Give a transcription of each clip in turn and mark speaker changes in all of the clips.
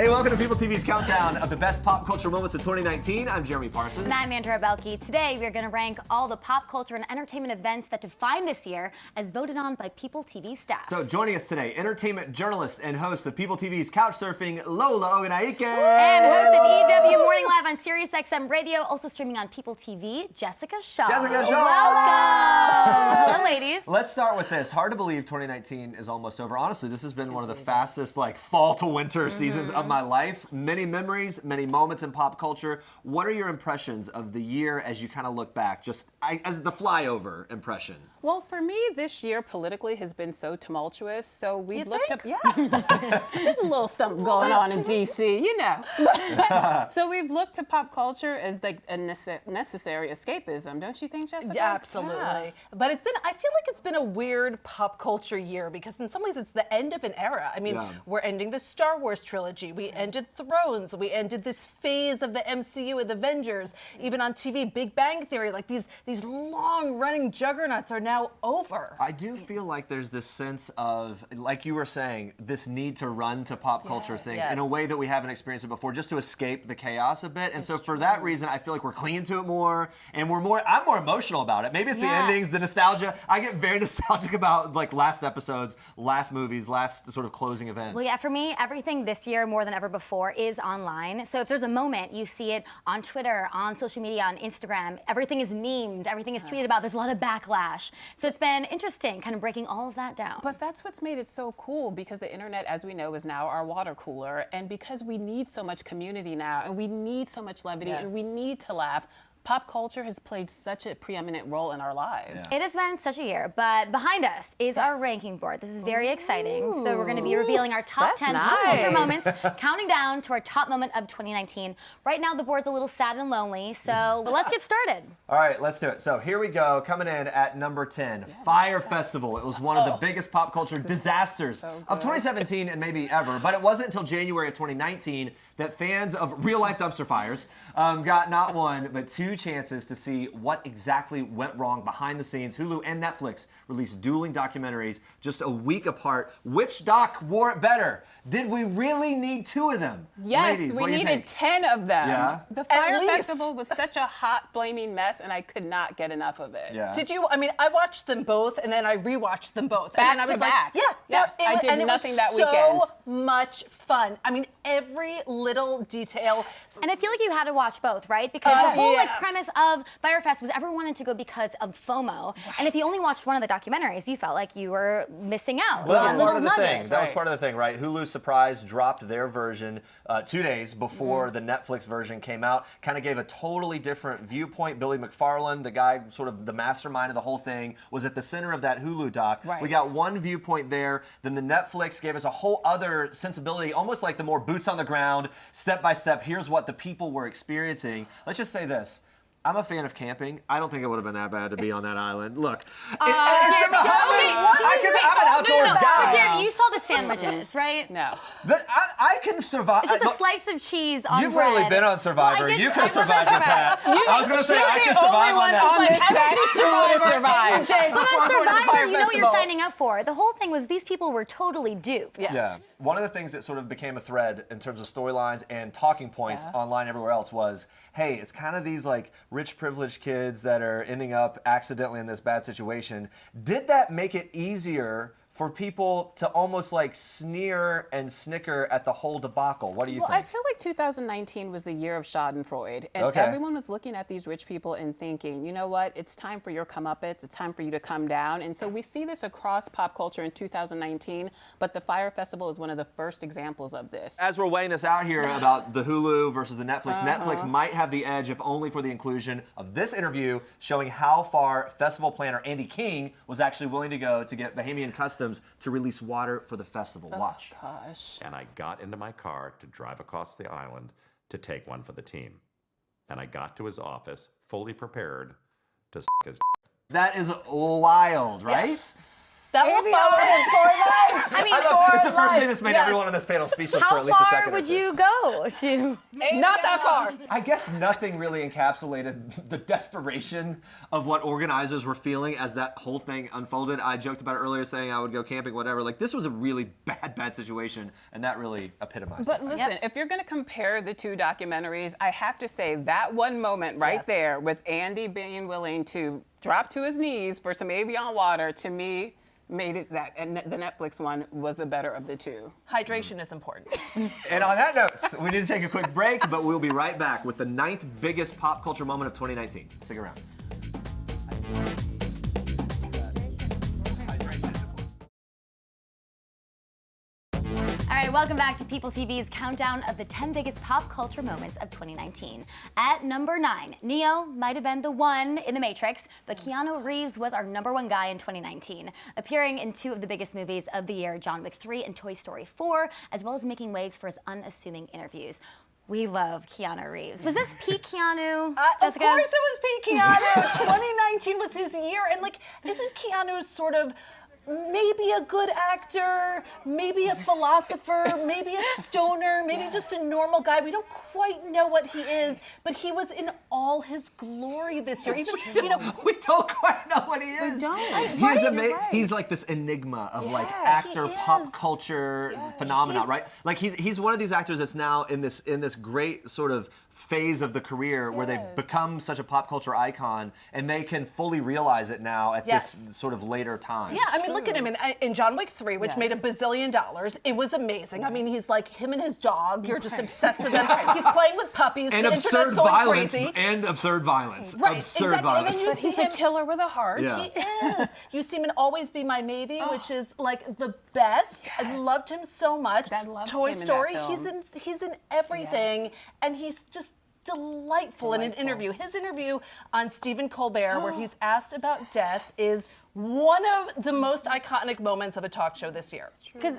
Speaker 1: Hey, welcome to People TV's countdown of the best pop culture moments of 2019. I'm Jeremy Parsons.
Speaker 2: And I'm Andrea Belke. Today, we're going to rank all the pop culture and entertainment events that define this year as voted on by People TV staff.
Speaker 1: So joining us today, entertainment journalist and host of People TV's Couch Surfing, Lola Oganaike.
Speaker 2: And host of EW Morning Live on SiriusXM Radio, also streaming on People TV, Jessica Shaw.
Speaker 1: Jessica Shaw!
Speaker 2: Welcome! Hello, ladies.
Speaker 1: Let's start with this. Hard to believe 2019 is almost over. Honestly, this has been one of the fastest fall to winter seasons of my life. Many memories, many moments in pop culture. What are your impressions of the year as you kind of look back, just as the flyover impression?
Speaker 3: Well, for me, this year politically has been so tumultuous. So we've looked up, just a little stuff going on in DC, you know. So we've looked to pop culture as like a necessary escapism, don't you think, Jessica?
Speaker 4: Yeah, absolutely. Yeah. But I feel like it's been a weird pop culture year because in some ways it's the end of an era. I mean, we're ending the Star Wars trilogy. We ended Thrones. We ended this phase of the MCU with Avengers. Even on TV, Big Bang Theory, like these long-running juggernauts are now over.
Speaker 1: I do feel like there's this sense of, like you were saying, this need to run to pop culture things in a way that we haven't experienced it before, just to escape the chaos a bit. And so for that reason, I feel like we're clinging to it more, and I'm more emotional about it. Maybe it's the endings, the nostalgia. I get very nostalgic about like last episodes, last movies, last sort of closing events.
Speaker 2: Well, yeah, for me, everything this year more than ever before is online. So if there's a moment, you see it on Twitter, on social media, on Instagram. Everything is memed, everything is tweeted about. There's a lot of backlash. So it's been interesting, kind of breaking all of that down.
Speaker 3: But that's what's made it so cool, because the internet, as we know, is now our water cooler. And because we need so much community now, and we need so much levity, and we need to laugh, pop culture has played such a preeminent role in our lives.
Speaker 2: It has been such a year, but behind us is our ranking board. This is very exciting. So we're going to be revealing our top 10 pop culture moments, counting down to our top moment of 2019. Right now, the board's a little sad and lonely, so let's get started.
Speaker 1: All right, let's do it. So here we go. Coming in at number 10, Fyre Festival. It was one of the biggest pop culture disasters of 2017 and maybe ever, but it wasn't until January of 2019 that fans of real-life dumpster fires got not one, but two chances to see what exactly went wrong behind the scenes. Hulu and Netflix released dueling documentaries just a week apart. Which doc wore it better? Did we really need two of them?
Speaker 3: Yes,
Speaker 1: Ladies,
Speaker 3: we needed 10 of them.
Speaker 1: Yeah?
Speaker 3: The Fyre Festival was such a hot, flaming mess, and I could not get enough of it.
Speaker 1: Yeah.
Speaker 4: Did you? I mean, I watched them both, and then I rewatched them both.
Speaker 3: Back
Speaker 4: and I was
Speaker 3: to back.
Speaker 4: Like,
Speaker 3: yes, I did nothing that weekend.
Speaker 4: So much fun. I mean, every little detail.
Speaker 2: And I feel like you had to watch both, right? Because the whole premise of Fyre Fest was everyone wanted to go because of FOMO. And if you only watched one of the documentaries, you felt like you were missing out.
Speaker 1: Well, that was part of the thing. That was part of the thing, right? Hulu Surprise dropped their version 2 days before the Netflix version came out. Kind of gave a totally different viewpoint. Billy McFarland, the guy, sort of the mastermind of the whole thing, was at the center of that Hulu doc.
Speaker 3: Right.
Speaker 1: We got one viewpoint there. Then the Netflix gave us a whole other sensibility, almost like the more boots on the ground, step by step. Here's what the people were experiencing. Let's just say this. I'm a fan of camping. I don't think it would have been that bad to be on that island. Look, I'm an outdoors guy.
Speaker 2: But Jeremy, you saw the sandwiches, right?
Speaker 3: No.
Speaker 1: But I can survive.
Speaker 2: It's just a slice of cheese on
Speaker 1: You've
Speaker 2: bread.
Speaker 1: literally been on Survivor.
Speaker 2: Well,
Speaker 1: You could have survived with that. I was going to say, I can survive on that.
Speaker 3: Who would have survived?
Speaker 2: But on Survivor, you know what you're signing up for. The whole thing was these people were totally duped.
Speaker 1: Yeah. One of the things that sort of became a thread in terms of storylines and talking points online everywhere else was, hey, it's kind of these like rich privileged kids that are ending up accidentally in this bad situation. Did that make it easier for people to almost like sneer and snicker at the whole debacle? What do you think?
Speaker 3: I feel like 2019 was the year of Schadenfreude. And everyone was looking at these rich people and thinking, you know what, it's time for your comeuppance, it's time for you to come down. And so we see this across pop culture in 2019, but the Fyre Festival is one of the first examples of this.
Speaker 1: As we're weighing this out here about the Hulu versus the Netflix, Netflix might have the edge if only for the inclusion of this interview showing how far festival planner Andy King was actually willing to go to get Bahamian Customs to release water for the festival. Watch.
Speaker 3: Gosh.
Speaker 5: And I got into my car to drive across the island to take one for the team. And I got to his office fully prepared to his
Speaker 1: That is wild, right?
Speaker 4: That will follow him for life.
Speaker 2: I mean,
Speaker 1: It's the first thing that's made everyone on this panel speechless for
Speaker 2: how
Speaker 1: at least a
Speaker 2: far
Speaker 1: second.
Speaker 2: would you go to?
Speaker 4: Not that far.
Speaker 1: I guess nothing really encapsulated the desperation of what organizers were feeling as that whole thing unfolded. I joked about it earlier saying I would go camping, whatever. Like, this was a really bad situation, and that really epitomized
Speaker 3: But
Speaker 1: it.
Speaker 3: listen, if you're going to compare the two documentaries, I have to say that one moment right there with Andy being willing to drop to his knees for some Avion water, to me, made it that, and the Netflix one was the better of the two.
Speaker 4: Hydration is important.
Speaker 1: And on that note, we need to take a quick break, but we'll be right back with the 9th biggest pop culture moment of 2019. Stick around.
Speaker 2: All right, welcome back to People TV's countdown of the 10 biggest pop culture moments of 2019. At number 9, Neo might have been the one in The Matrix, but Keanu Reeves was our number 1 guy in 2019, appearing in 2 of the biggest movies of the year, John Wick 3 and Toy Story 4, as well as making waves for his unassuming interviews. We love Keanu Reeves. Was this peak Keanu,
Speaker 4: Of
Speaker 2: Jessica?
Speaker 4: course it was peak Keanu. 2019 was his year. And like, isn't Keanu sort of maybe a good actor, maybe a philosopher, maybe a stoner, maybe just a normal guy? We don't quite know what he is, but he was in all his glory this year. Even,
Speaker 1: We don't quite know what he is.
Speaker 3: We don't.
Speaker 1: He's
Speaker 3: Right,
Speaker 1: amazing.
Speaker 3: you're right.
Speaker 1: He's like this enigma of like
Speaker 4: Yeah,
Speaker 1: actor
Speaker 4: he
Speaker 1: pop
Speaker 4: is.
Speaker 1: culture phenomenon,
Speaker 4: He's-
Speaker 1: right? Like he's one of these actors that's now in this great sort of phase of the career where they've become such a pop culture icon, and they can fully realize it now at
Speaker 4: Yes.
Speaker 1: this sort of later time.
Speaker 4: Yeah, I mean, look at him in John Wick 3, which
Speaker 3: Yes.
Speaker 4: made $1 billion. It was amazing. I mean, he's like him and his dog. You're just obsessed with them. He's playing with puppies.
Speaker 1: And
Speaker 4: the
Speaker 1: absurd
Speaker 4: internet's going
Speaker 1: violence.
Speaker 4: crazy.
Speaker 1: And absurd violence.
Speaker 4: Right,
Speaker 1: Absurd
Speaker 4: exactly. And then
Speaker 1: violence.
Speaker 4: you
Speaker 3: But he's a killer with a heart.
Speaker 1: Yeah.
Speaker 4: He is. You see him in Always Be My Maybe, which is like the best. I loved him so much.
Speaker 3: I loved
Speaker 4: Toy
Speaker 3: him in that
Speaker 4: Story,
Speaker 3: film.
Speaker 4: he's in everything, and he's just delightful in an interview. His interview on Stephen Colbert, where he's asked about death, is one of the most iconic moments of a talk show this year.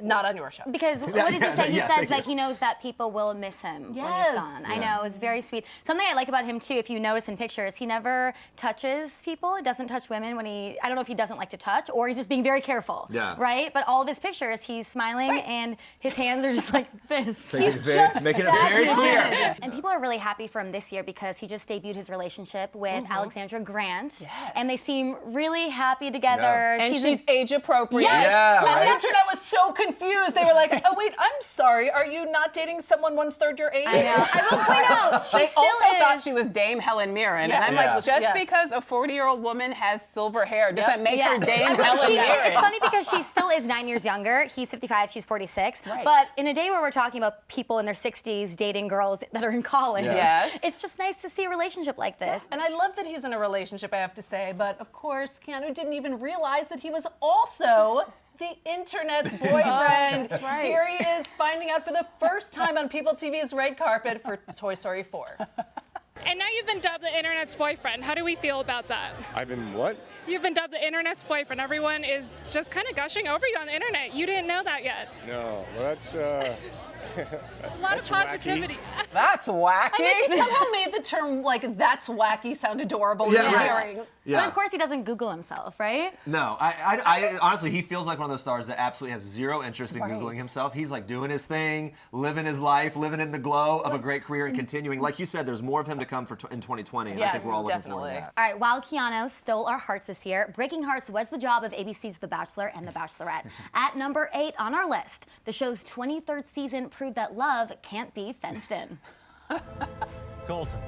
Speaker 4: Not on your show.
Speaker 2: Because what does he say? He says that he knows that people will miss him when
Speaker 4: Yes.
Speaker 2: he's gone. I know, it's very sweet. Something I like about him too, if you notice in pictures, he never touches people. He doesn't touch women when I don't know if he doesn't like to touch or he's just being very careful.
Speaker 1: Yeah.
Speaker 2: Right? But all of his pictures, he's smiling and his hands are just like this.
Speaker 1: Making it very clear.
Speaker 2: And people are really happy for him this year because he just debuted his relationship with Alexandra Grant.
Speaker 4: Yes.
Speaker 2: And they seem really happy together.
Speaker 1: Yeah.
Speaker 3: And she's age appropriate.
Speaker 4: Yes.
Speaker 1: Yeah,
Speaker 4: And
Speaker 1: right?
Speaker 4: the internet was so confused. They were like, "Oh wait, I'm sorry. Are you not dating someone 1/3 your age?"
Speaker 2: I know. I will point out, she
Speaker 3: They
Speaker 2: still
Speaker 3: also
Speaker 2: is.
Speaker 3: thought she was Dame Helen Mirren.
Speaker 4: Yes.
Speaker 3: And I'm
Speaker 1: Yeah.
Speaker 3: like, just
Speaker 4: Yes.
Speaker 3: because a 40-year-old woman has silver hair doesn't make her Dame
Speaker 2: I mean,
Speaker 3: Helen
Speaker 2: she is.
Speaker 3: Mirren.
Speaker 2: It's funny because she still is 9 years younger. He's 55, she's 46.
Speaker 3: Right.
Speaker 2: But in a day where we're talking about people in their 60s dating girls that are in college,
Speaker 3: Yes.
Speaker 2: it's just nice to see a relationship like this.
Speaker 4: And I love that he's in a relationship, I have to say, but of course, Keanu didn't even realize that he was also the internet's boyfriend.
Speaker 3: That's right.
Speaker 4: Here he is finding out for the first time on People TV's red carpet for Toy Story 4.
Speaker 6: And now you've been dubbed the internet's boyfriend. How do we feel about that?
Speaker 7: I've been what?
Speaker 6: You've been dubbed the internet's boyfriend. Everyone is just kind of gushing over you on the internet. You didn't know that yet.
Speaker 7: No, well that's
Speaker 6: A lot
Speaker 7: That's
Speaker 6: of positivity.
Speaker 3: That's wacky.
Speaker 4: I mean, he somehow made the term, like, "that's wacky" sound adorable and
Speaker 1: Yeah, right.
Speaker 4: endearing.
Speaker 2: But of course he doesn't Google himself, right?
Speaker 1: No, I honestly, he feels like one of those stars that absolutely has zero interest in
Speaker 4: Right.
Speaker 1: Googling himself. He's like doing his thing, living his life, living in the glow of a great career and continuing. Like you said, there's more of him to come in 2020, and I think
Speaker 4: Yes,
Speaker 1: we're all looking forward to
Speaker 4: definitely.
Speaker 1: that.
Speaker 2: All right, while Keanu stole our hearts this year, Breaking Hearts was the job of ABC's The Bachelor and The Bachelorette. At number 8 on our list, the show's 23rd season proved that love can't be fenced in.
Speaker 8: Colton.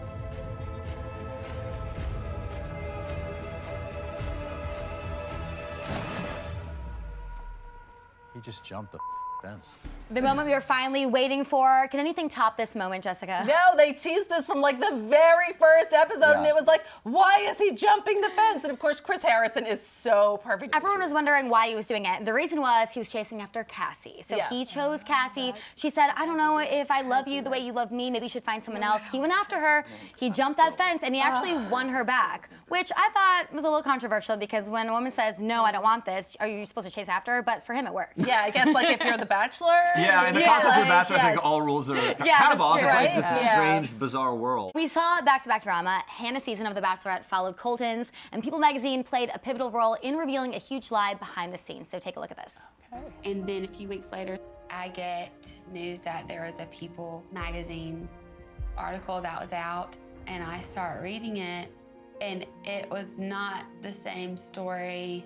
Speaker 8: He just jumped the fence.
Speaker 2: The moment we were finally waiting for. Can anything top this moment, Jessica?
Speaker 4: No, they teased this from like the very first episode, and
Speaker 1: Yeah.
Speaker 4: it was like, why is he jumping the fence? And of course, Chris Harrison is so perfect.
Speaker 2: Everyone was wondering why he was doing it. The reason was he was chasing after Cassie. So
Speaker 4: Yes.
Speaker 2: he chose Cassie. She said, I don't know if I love you the way you love me. Maybe you should find someone else. He went after her. He jumped that fence, and he actually won her back, which I thought was a little controversial because when a woman says, no, I don't want this, are you supposed to chase after her? But for him, it works.
Speaker 4: Yeah, I guess like if you're the Bachelor,
Speaker 1: Yeah, in the context of The Bachelor, I think all rules are kind of off.
Speaker 2: true,
Speaker 1: It's
Speaker 2: right?
Speaker 1: like this strange, bizarre world.
Speaker 2: We saw back-to-back drama. Hannah's season of The Bachelorette followed Colton's, and People magazine played a pivotal role in revealing a huge lie behind the scenes. So take a look at this.
Speaker 7: And then a few weeks later, I get news that there was a People magazine article that was out, and I start reading it, and it was not the same story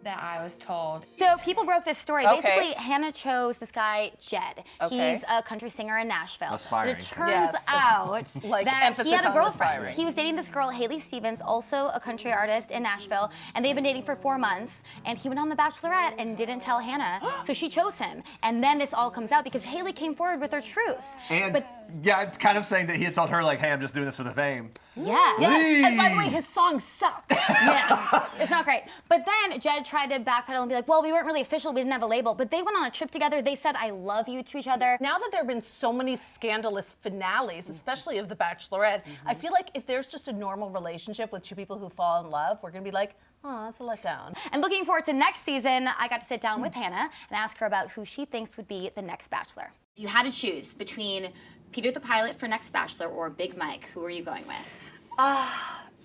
Speaker 7: that I was told.
Speaker 2: So People broke this story. Basically, Hannah chose this guy, Jed. He's a country singer in Nashville.
Speaker 1: Aspiring.
Speaker 2: But it turns out
Speaker 4: like
Speaker 2: that he had a
Speaker 4: on
Speaker 2: girlfriend.
Speaker 4: aspiring.
Speaker 2: He was dating this girl, Haley Stevens, also a country artist in Nashville, and they've been dating for 4 months. And he went on The Bachelorette and didn't tell Hannah, so she chose him. And then this all comes out because Haley came forward with her truth.
Speaker 1: And yeah, it's kind of saying that he had told her, like, hey, I'm just doing this for the fame.
Speaker 2: Yeah.
Speaker 4: Yes. And by the way, his songs suck.
Speaker 2: Yeah, it's not great. But then Jed tried to backpedal and be like, well, we weren't really official, we didn't have a label, but they went on a trip together, they said I love you to each other.
Speaker 4: Now that there have been so many scandalous finales, especially of The Bachelorette, I feel like if there's just a normal relationship with two people who fall in love, we're gonna be like, oh, that's a letdown.
Speaker 2: And looking forward to next season, I got to sit down with Hannah and ask her about who she thinks would be the next Bachelor. If you had to choose between Peter the Pilot for next Bachelor or Big Mike, who are you going with?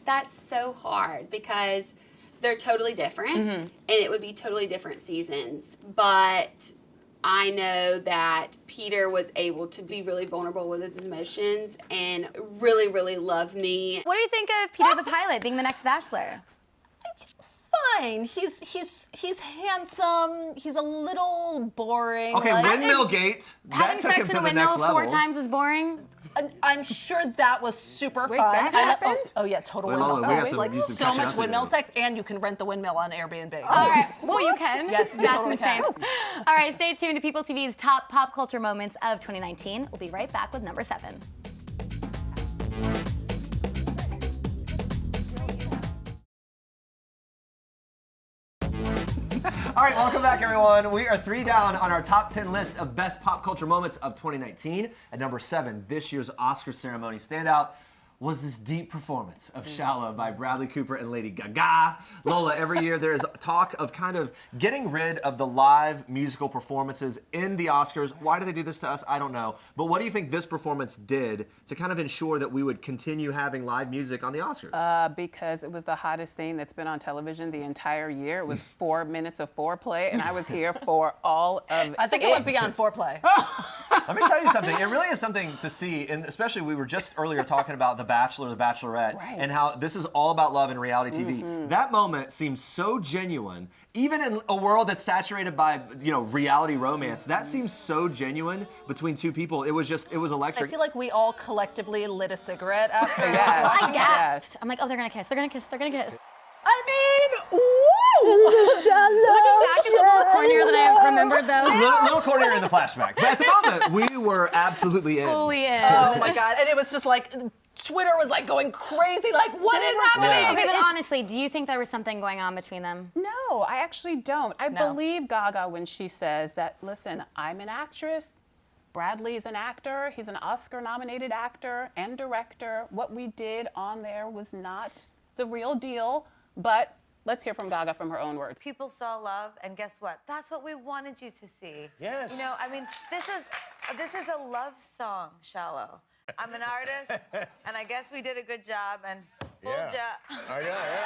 Speaker 7: That's so hard because they're totally different, and it would be totally different seasons. But I know that Peter was able to be really vulnerable with his emotions and really, really love me.
Speaker 2: What do you think of Peter the Pilot being the next Bachelor?
Speaker 4: Fine. He's handsome. He's a little boring.
Speaker 1: Okay,
Speaker 4: like-
Speaker 1: Windmill Gate. That
Speaker 2: Having
Speaker 1: took him
Speaker 2: sex in
Speaker 1: to
Speaker 2: a
Speaker 1: the
Speaker 2: windmill
Speaker 1: next level.
Speaker 2: 4 times is boring.
Speaker 4: I'm sure that was super fun.
Speaker 3: that happened?
Speaker 4: Oh yeah, total
Speaker 1: Wait,
Speaker 4: windmill
Speaker 1: Lola, we got
Speaker 4: sex.
Speaker 1: some-
Speaker 4: Like
Speaker 1: need some
Speaker 4: so
Speaker 1: catching up
Speaker 4: much
Speaker 1: to
Speaker 4: windmill
Speaker 1: do.
Speaker 4: sex, and you can rent the windmill on Airbnb.
Speaker 2: All right, well, you can.
Speaker 4: Yes, we
Speaker 2: That's
Speaker 4: totally
Speaker 2: insane.
Speaker 4: can.
Speaker 2: All right, stay tuned to People TV's top pop culture moments of 2019. We'll be right back with number 7.
Speaker 1: All right, welcome back, everyone. We are 3 down on our top 10 list of best pop culture moments of 2019. At number 7, this year's Oscar ceremony standout was this deep performance of Shallow by Bradley Cooper and Lady Gaga. Lola, every year there is talk of kind of getting rid of the live musical performances in the Oscars. Why do they do this to us? I don't know. But what do you think this performance did to kind of ensure that we would continue having live music on the Oscars?
Speaker 3: Because it was the hottest thing that's been on television the entire year. It was 4 minutes of foreplay, and I was here for all of
Speaker 4: I think it went beyond foreplay.
Speaker 1: Let me tell you something. It really is something to see, and especially we were just earlier talking about The Bachelor, The Bachelorette, and how this is all about love in reality TV. That moment seems so genuine, even in a world that's saturated by, you know, reality romance. That seems so genuine between two people. It was
Speaker 4: I
Speaker 1: electric.
Speaker 4: feel like we all collectively lit a cigarette after.
Speaker 2: I gasped. I'm like, oh, they're gonna kiss, they're gonna kiss, they're gonna kiss.
Speaker 4: I mean, woo!
Speaker 2: Looking back, it's a little cornier than I remembered, though.
Speaker 1: little cornier in the flashback, but at the moment we were absolutely in.
Speaker 2: Fully in.
Speaker 4: Oh my God! And it was just like Twitter was like going crazy. Like, what is happening?
Speaker 2: Okay, but honestly, do you think there was something going on between them?
Speaker 3: No, I actually don't. I
Speaker 4: No.
Speaker 3: believe Gaga when she says that, listen, I'm an actress, Bradley's an actor, he's an Oscar-nominated actor and director. What we did on there was not the real deal, but let's hear from Gaga from her own words.
Speaker 9: People saw love, and guess what? That's what we wanted you to see.
Speaker 8: Yes.
Speaker 9: You know, I mean, this is a love song, Shallow. I'm an artist, and I guess we did a good job, and fooled ya.
Speaker 8: I know, yeah.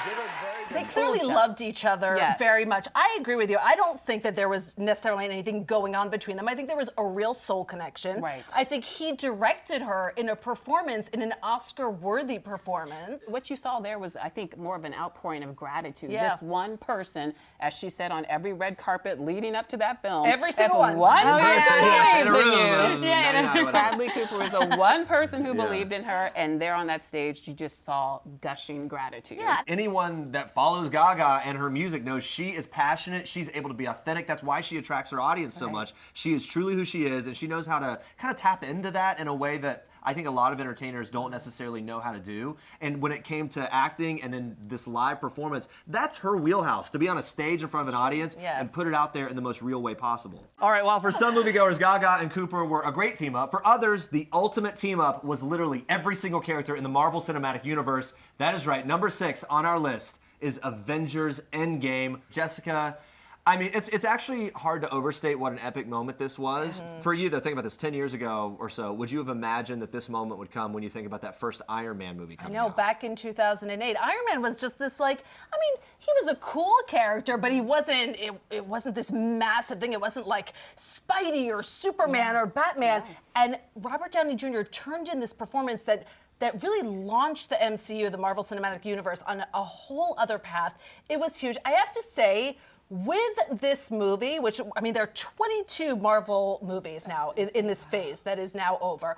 Speaker 8: You did a very
Speaker 4: They
Speaker 8: good
Speaker 4: clearly loved each other
Speaker 3: Yes.
Speaker 4: very much. I agree with you. I don't think that there was necessarily anything going on between them. I think there was a real soul connection.
Speaker 3: Right.
Speaker 4: I think he directed her in a performance, in an Oscar-worthy performance.
Speaker 3: What you saw there was, I think, more of an outpouring of gratitude.
Speaker 4: Yeah.
Speaker 3: This one person, as she said on every red carpet leading up to that film.
Speaker 4: Every single
Speaker 3: if
Speaker 4: one.
Speaker 3: One person
Speaker 1: in a
Speaker 3: believes in
Speaker 1: room,
Speaker 3: you.
Speaker 1: 99, whatever.
Speaker 3: Bradley Cooper was the one person who believed in her, and there on that stage, you just saw gushing gratitude.
Speaker 2: Yeah.
Speaker 1: Anyone that follows Gaga and her music knows she is passionate. She's able to be authentic. That's why she attracts her audience so much. She is truly who she is, and she knows how to kind of tap into that in a way that I think a lot of entertainers don't necessarily know how to do. And when it came to acting and then this live performance, that's her wheelhouse, to be on a stage in front of an audience and put it out there in the most real way possible. All right, while for some moviegoers, Gaga and Cooper were a great team up, for others, the ultimate team up was literally every single character in the Marvel Cinematic Universe. That is right, number 6 on our list is Avengers Endgame. Jessica, I mean, it's actually hard to overstate what an epic moment this was. For you, though, think about this, 10 years ago or so, would you have imagined that this moment would come when you think about that first Iron Man movie coming out?
Speaker 4: Back in 2008, Iron Man was just this he was a cool character, but he wasn't, it wasn't this massive thing. It wasn't like Spidey or Superman or Batman. And Robert Downey Jr. turned in this performance that really launched the MCU, the Marvel Cinematic Universe, on a whole other path. It was huge. I have to say, with this movie, which, I mean, there are 22 Marvel movies now in this phase that is now over,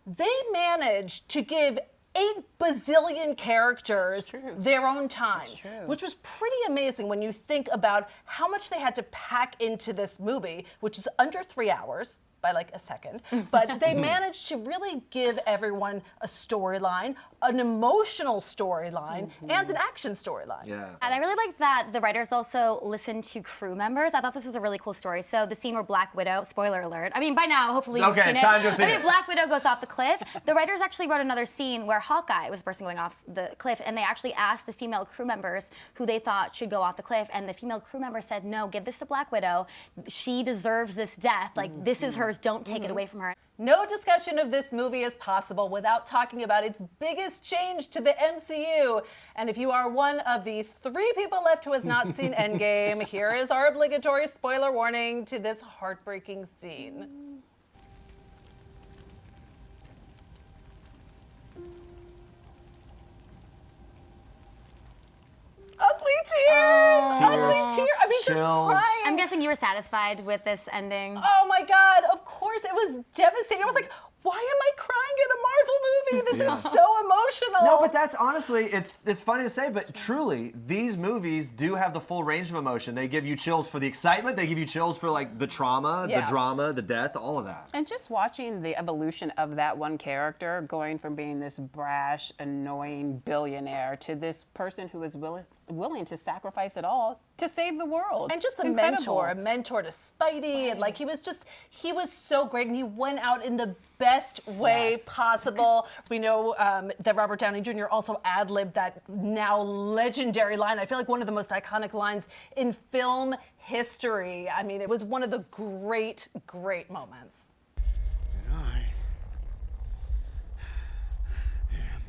Speaker 4: they managed to give 8 bazillion characters their own time, which was pretty amazing when you think about how much they had to pack into this movie, which is under 3 hours. By like a second, but they managed to really give everyone a storyline, an emotional storyline, and an action storyline.
Speaker 1: Yeah.
Speaker 2: And I really like that the writers also listened to crew members. I thought this was a really cool story. So the scene where Black Widow, spoiler alert, I mean, by now, hopefully you've seen it.
Speaker 1: Time to see it.
Speaker 2: Black Widow goes off the cliff. The writers actually wrote another scene where Hawkeye was the person going off the cliff, and they actually asked the female crew members who they thought should go off the cliff, and the female crew member said, no, give this to Black Widow. She deserves this death. Like, this is hers. Don't take it away from her.
Speaker 4: No discussion of this movie is possible without talking about its biggest change to the MCU. And if you are one of the 3 people left who has not seen Endgame, here is our obligatory spoiler warning to this heartbreaking scene. Ugly tears! Ugly tears! I mean, just crying.
Speaker 2: I'm guessing you were satisfied with this ending.
Speaker 4: Oh my God, of course, it was devastating. I was like, why am I crying at a Marvel movie? This is so emotional.
Speaker 1: No, but that's honestly, it's funny to say, but truly, these movies do have the full range of emotion. They give you chills for the excitement, they give you chills for like the trauma, the drama, the death, all of that.
Speaker 3: And just watching the evolution of that one character going from being this brash, annoying billionaire to this person who is willing to sacrifice it all to save the world.
Speaker 4: And just a
Speaker 3: Incredible.
Speaker 4: mentor to Spidey, and like he was so great, and he went out in the best way possible. We know that Robert Downey Jr. also ad-libbed that now legendary line. I feel like one of the most iconic lines in film history. I mean, it was one of the great, great moments.
Speaker 8: And I am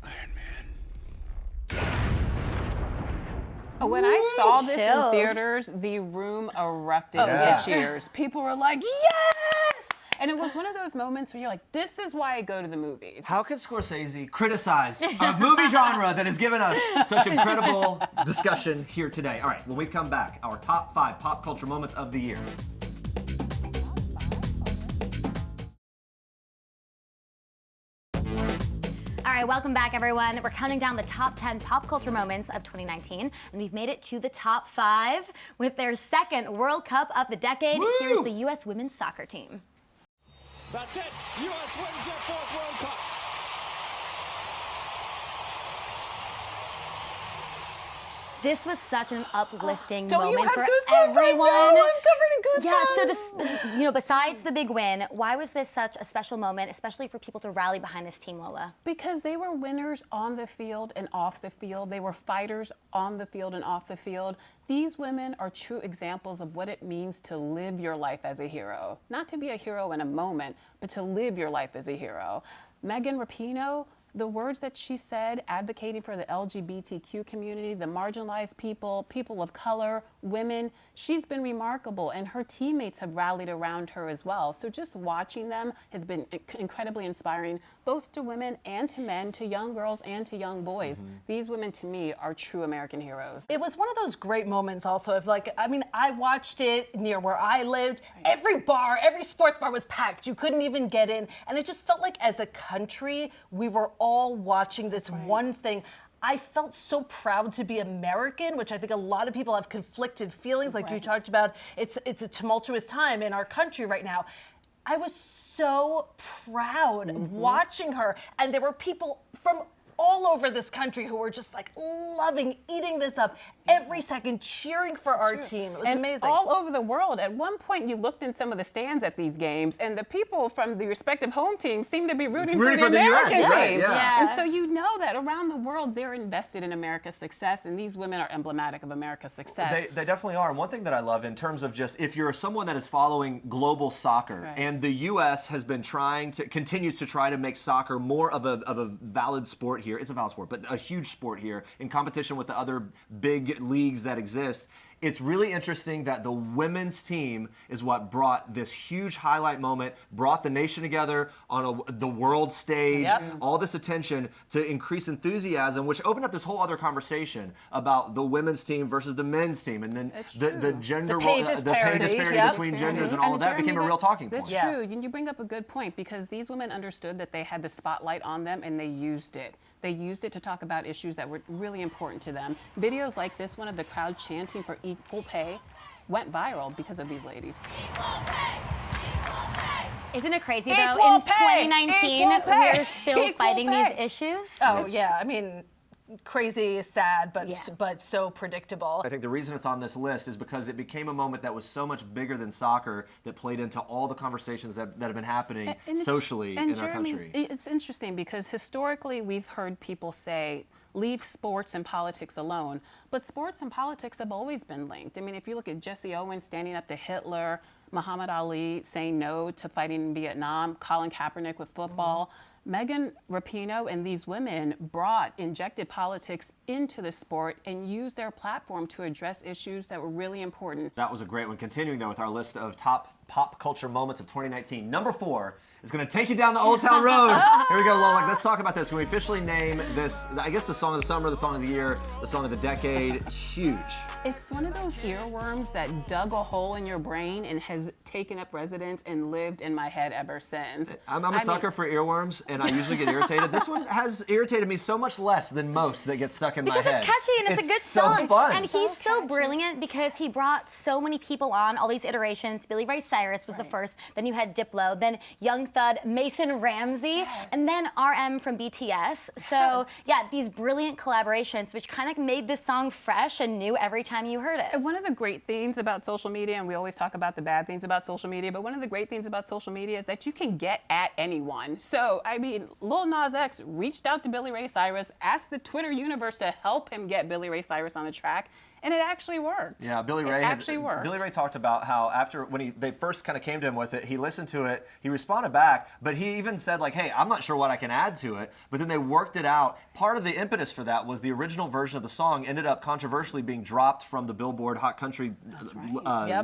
Speaker 8: Iron Man.
Speaker 3: When I saw this in
Speaker 2: Chills.
Speaker 3: theaters, the room erupted into cheers. People were like, yes! And it was one of those moments where you're like, this is why I go to the movies.
Speaker 1: How could Scorsese criticize a movie genre that has given us such incredible discussion here today? All right, when we come back, our top 5 pop culture moments of the year.
Speaker 2: All right, welcome back, everyone. We're counting down the top 10 pop culture moments of 2019, and we've made it to the top 5 with their second World Cup of the decade.
Speaker 1: Woo!
Speaker 2: Here's the U.S. women's soccer team.
Speaker 8: That's it. U.S. wins their 4th World Cup.
Speaker 2: This was such an uplifting
Speaker 4: Don't you
Speaker 2: moment
Speaker 4: have
Speaker 2: for
Speaker 4: goosebumps?
Speaker 2: everyone.
Speaker 4: I know, I'm covered in goosebumps.
Speaker 2: Yeah, so besides the big win, why was this such a special moment, especially for people to rally behind this team, Lola?
Speaker 3: Because they were winners on the field and off the field. They were fighters on the field and off the field. These women are true examples of what it means to live your life as a hero. Not to be a hero in a moment, but to live your life as a hero. Megan Rapinoe, the words that she said, advocating for the LGBTQ community, the marginalized people, people of color, women, she's been remarkable, and her teammates have rallied around her as well. So just watching them has been incredibly inspiring, both to women and to men, to young girls and to young boys. These women, to me, are true American heroes.
Speaker 4: It was one of those great moments also of like, I mean, I watched it near where I lived. Every bar, every sports bar was packed. You couldn't even get in. And it just felt like as a country, we were all watching this one thing. I felt so proud to be American, which I think a lot of people have conflicted feelings. Like you talked about, it's a tumultuous time in our country right now. I was so proud watching her. And there were people from all over this country who were just like loving, eating this up every second, cheering for our team. It was amazing.
Speaker 3: All over the world. At one point, you looked in some of the stands at these games, and the people from the respective home teams seemed to be rooting for the American
Speaker 1: US,
Speaker 3: team.
Speaker 1: right, yeah.
Speaker 3: And so you know that around the world, they're invested in America's success, and these women are emblematic of America's success.
Speaker 1: They definitely are. And one thing that I love in terms of just if you're someone that is following global soccer, and the U.S. has been continues to try to make soccer more of a valid sport here. It's a valid sport, but a huge sport here in competition with the other big leagues that exist. It's really interesting that the women's team is what brought this huge highlight moment, brought the nation together on the world stage, all this attention to increase enthusiasm, which opened up this whole other conversation about the women's team versus the men's team, and then the gender
Speaker 4: pay
Speaker 1: disparity between genders and all of that became a real talking point.
Speaker 3: That's true. And you bring up a good point because these women understood that they had the spotlight on them and they used it. They used it to talk about issues that were really important to them. Videos like this one of the crowd chanting for equal pay went viral because of these ladies.
Speaker 2: Isn't it crazy though? In 2019, we're still fighting these issues.
Speaker 4: Oh yeah, I mean, crazy, sad, but so predictable.
Speaker 1: I think the reason it's on this list is because it became a moment that was so much bigger than soccer that played into all the conversations that have been happening socially in our country.
Speaker 3: It's interesting because historically we've heard people say, leave sports and politics alone. But sports and politics have always been linked. I mean, if you look at Jesse Owens standing up to Hitler, Muhammad Ali saying no to fighting in Vietnam, Colin Kaepernick with football, Megan Rapinoe and these women injected politics into the sport and used their platform to address issues that were really important.
Speaker 1: That was a great one. Continuing though with our list of top pop culture moments of 2019. Number 4 is going to take you down the Old Town Road. Here we go, Lola. Let's talk about this. Can we officially name this, I guess, the song of the summer, the song of the year, the song of the decade? Huge.
Speaker 3: It's one of those earworms that dug a hole in your brain and has taken up residence and lived in my head ever since.
Speaker 1: I'm a sucker for earworms, and I usually get irritated. This one has irritated me so much less than most that get stuck in my head.
Speaker 2: Because it's catchy and it's a good
Speaker 1: so
Speaker 2: song.
Speaker 1: Fun.
Speaker 2: And he's so brilliant because he brought so many people on, all these iterations. Billy Ray Cyrus was the first, then you had Diplo, then Young Thug, Mason Ramsey, and then RM from BTS. So yeah, these brilliant collaborations which kind of made this song fresh and new every time you heard it.
Speaker 3: And one of the great things about social media, and we always talk about the bad things about social media, but one of the great things about social media is that you can get at anyone. So, I mean, Lil Nas X reached out to Billy Ray Cyrus, asked the Twitter universe to help him get Billy Ray Cyrus on the track, and it actually worked.
Speaker 1: Yeah, Billy Ray
Speaker 3: actually worked.
Speaker 1: Billy Ray talked about how after when they first kind of came to him with it, he listened to it, he responded back, but he even said like, "Hey, I'm not sure what I can add to it." But then they worked it out. Part of the impetus for that was the original version of the song ended up controversially being dropped from the Billboard Hot Country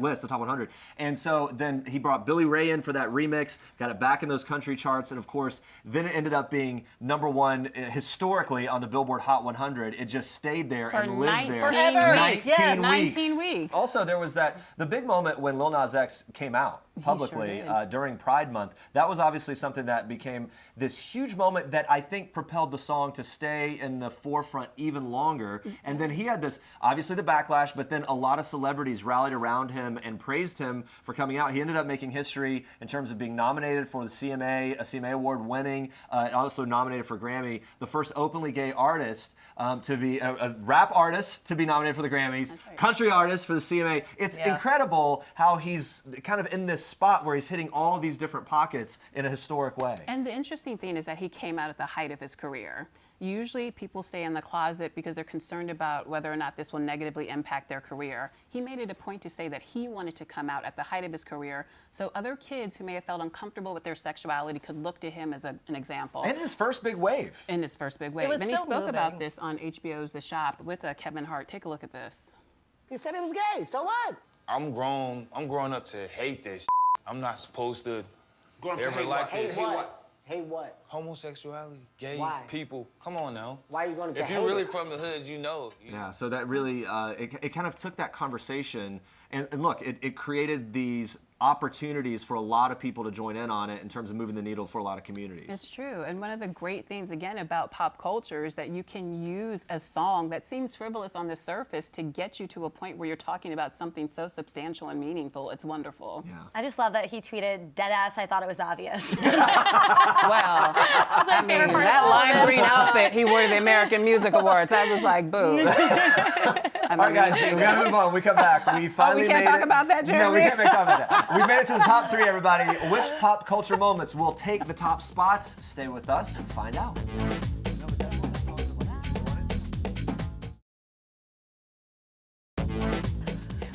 Speaker 1: list, the top 100. And so then he brought Billy Ray in for that remix, got it back in those country charts, and of course, then it ended up being #1 historically on the Billboard Hot 100. It just stayed there and lived there.
Speaker 3: Forever.
Speaker 1: 19 weeks. Also, there was the big moment when Lil Nas X came out publicly during Pride Month. That was obviously something that became this huge moment that I think propelled the song to stay in the forefront even longer. And then he had this, obviously the backlash, but then a lot of celebrities rallied around him and praised him for coming out. He ended up making history in terms of being nominated for the CMA, a CMA award winning, and also nominated for Grammy, the first openly gay artist to be a rap artist to be nominated for the Grammys, country artist for the CMA. It's incredible how he's kind of in this spot where he's hitting all of these different pockets in a historic way.
Speaker 3: And the interesting thing is that he came out at the height of his career. Usually people stay in the closet because they're concerned about whether or not this will negatively impact their career. He made it a point to say that he wanted to come out at the height of his career so other kids who may have felt uncomfortable with their sexuality could look to him as an example.
Speaker 1: And his first big wave.
Speaker 3: In his first big wave.
Speaker 4: It was
Speaker 3: And
Speaker 4: so
Speaker 3: he spoke
Speaker 4: moving.
Speaker 3: about this on HBO's The Shop with Kevin Hart. Take a look at this.
Speaker 10: He said it was gay, so what?
Speaker 11: I'm grown up to hate this. I'm not supposed to ever
Speaker 10: hate
Speaker 11: like
Speaker 10: what?
Speaker 11: this.
Speaker 10: Hate what? Hate what?
Speaker 11: Homosexuality, gay
Speaker 10: Why?
Speaker 11: people. Come on now.
Speaker 10: Why are you going to
Speaker 11: If
Speaker 10: hate
Speaker 11: you're really
Speaker 10: it?
Speaker 11: from the hood, you know.
Speaker 1: Yeah, so that really, it kind of took that conversation And look, it created these opportunities for a lot of people to join in on it in terms of moving the needle for a lot of communities.
Speaker 3: It's true. And one of the great things, again, about pop culture is that you can use a song that seems frivolous on the surface to get you to a point where you're talking about something so substantial and meaningful. It's wonderful.
Speaker 1: Yeah.
Speaker 2: I just love that he tweeted, "Deadass, I thought it was obvious."
Speaker 3: Well, I mean, that lime green outfit he wore to the American Music Awards, I was like, boo.
Speaker 1: All right, guys, we gotta move on. We come back. We finally
Speaker 3: we can't
Speaker 1: made
Speaker 3: talk
Speaker 1: it.
Speaker 3: about that, Jeremy?
Speaker 1: No, we can't talk about that. We made it to the top 3, everybody. Which pop culture moments will take the top spots? Stay with us and find out.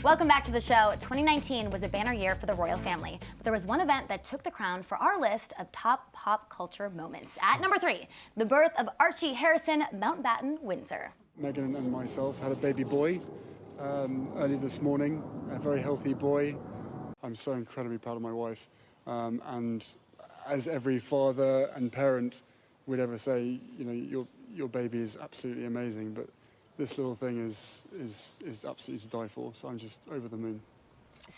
Speaker 2: Welcome back to the show. 2019 was a banner year for the royal family, but there was one event that took the crown for our list of top pop culture moments. At number 3, the birth of Archie Harrison Mountbatten Windsor.
Speaker 12: Meghan and myself had a baby boy early this morning, a very healthy boy. I'm so incredibly proud of my wife. And as every father and parent would ever say, you know, your baby is absolutely amazing, but this little thing is absolutely to die for. So I'm just over the moon.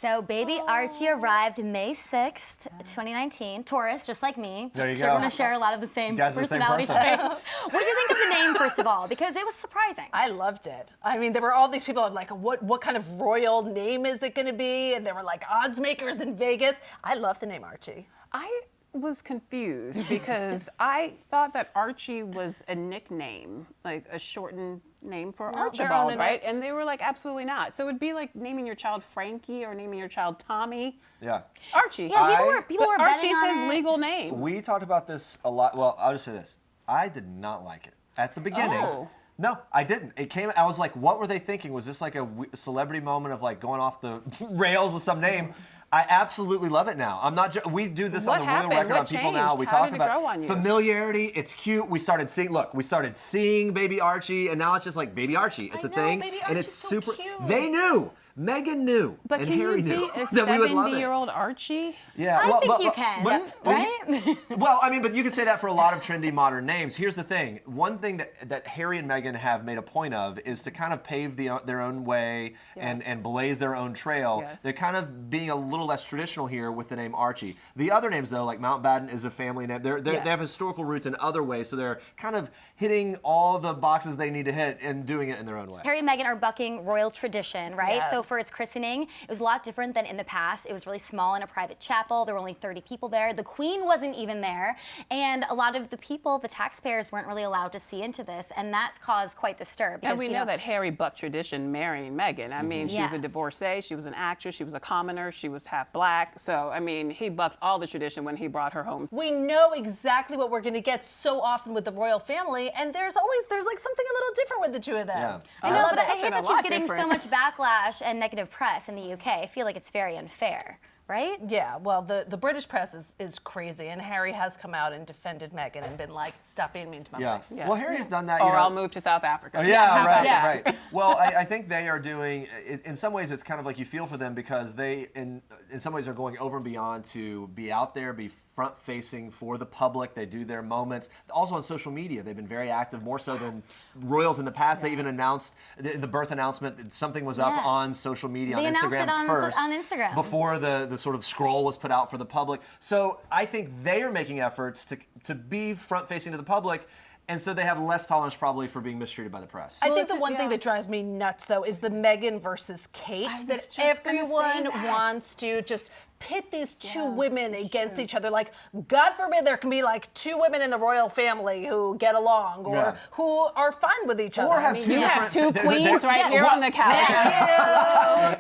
Speaker 2: So baby Archie arrived May 6th, 2019. Taurus, just like me.
Speaker 1: There you
Speaker 2: go. We're going to share a lot of the same personality traits. What did you think of the name, first of all? Because it was surprising.
Speaker 4: I loved it. I mean, there were all these people like, what kind of royal name is it going to be? And there were like odds makers in Vegas. I love the name Archie.
Speaker 3: I was confused because I thought that Archie was a nickname, like a shortened name for Archibald, right? And they were like, absolutely not. So it would be like naming your child Frankie or naming your child Tommy.
Speaker 1: Yeah.
Speaker 3: Archie.
Speaker 2: Yeah, people were betting
Speaker 3: Archie's
Speaker 2: on
Speaker 3: his
Speaker 2: it.
Speaker 3: legal name.
Speaker 1: We talked about this a lot. Well, I'll just say this. I did not like it at the beginning.
Speaker 3: Oh.
Speaker 1: No, I didn't. It came. I was like, what were they thinking? Was this like a celebrity moment of like going off the rails with some name? I absolutely love it now. I'm not. We do this on the Royal Record on People Now. We talk about familiarity. It's cute. We started seeing. Look, we started seeing Baby Archie, and now it's just like Baby Archie. It's a thing,
Speaker 4: Baby
Speaker 1: and it's
Speaker 4: Archie's so
Speaker 1: super.
Speaker 4: cute.
Speaker 1: They knew. Meghan knew.
Speaker 3: But
Speaker 1: and
Speaker 3: can
Speaker 1: Harry
Speaker 3: you
Speaker 1: knew
Speaker 3: be a
Speaker 1: that we would love it.
Speaker 3: 70-year-old Archie?
Speaker 1: Yeah,
Speaker 2: I think you can, right?
Speaker 1: Well, I mean, but you could say that for a lot of trendy modern names. Here's the thing. One thing that Harry and Meghan have made a point of is to kind of pave their own way and blaze their own trail.
Speaker 3: Yes.
Speaker 1: They're kind of being a little less traditional here with the name Archie. The other names, though, like Mountbatten is a family name. They have historical roots in other ways, so they're kind of hitting all the boxes they need to hit and doing it in their own way.
Speaker 2: Harry and Meghan are bucking royal tradition, right?
Speaker 4: Yes.
Speaker 2: So for his christening, it was a lot different than in the past. It was really small in a private chapel. There were only 30 people there. The Queen wasn't even there. And a lot of the people, the taxpayers, weren't really allowed to see into this. And that's caused quite the stir. Because,
Speaker 3: And we know that Harry bucked tradition marrying Meghan. I mean, she was a divorcee, she was an actress, she was a commoner, she was half black. So, I mean, he bucked all the tradition when he brought her home.
Speaker 4: We know exactly what we're going to get so often with the royal family, and there's like something a little different with the two of them.
Speaker 1: Yeah.
Speaker 2: I know, but I
Speaker 3: something
Speaker 2: hate
Speaker 3: a
Speaker 2: that
Speaker 3: lot
Speaker 2: she's getting so
Speaker 3: different.
Speaker 2: much backlash and negative press in the UK. I feel like it's very unfair, right?
Speaker 4: Yeah, well, the British press is crazy, and Harry has come out and defended Meghan and been like, stop being mean to my wife.
Speaker 3: Yes.
Speaker 1: Well, Harry's done that.
Speaker 3: Or I'll move to South Africa.
Speaker 1: Oh, yeah, right,
Speaker 4: Yeah.
Speaker 1: right. Well, I think they are doing, in some ways, it's kind of like you feel for them because they, in some ways, are going over and beyond to be out there, be front-facing for the public. They do their moments. Also on social media, they've been very active, more so than royals in the past. They even announced, the birth announcement, that something was up on social media,
Speaker 2: They
Speaker 1: on Instagram
Speaker 2: announced it
Speaker 1: first.
Speaker 2: on Instagram.
Speaker 1: Before the sort of scroll was put out for the public. So I think they are making efforts to be front-facing to the public. And so they have less tolerance probably for being mistreated by the press.
Speaker 4: I think the one thing that drives me nuts, though, is the Meghan versus Kate. That everyone wants to just pit these two women against each other. Like, God forbid there can be like two women in the royal family who get along or who are fine with each other.
Speaker 1: Or have two different...
Speaker 3: two queens right here on the couch.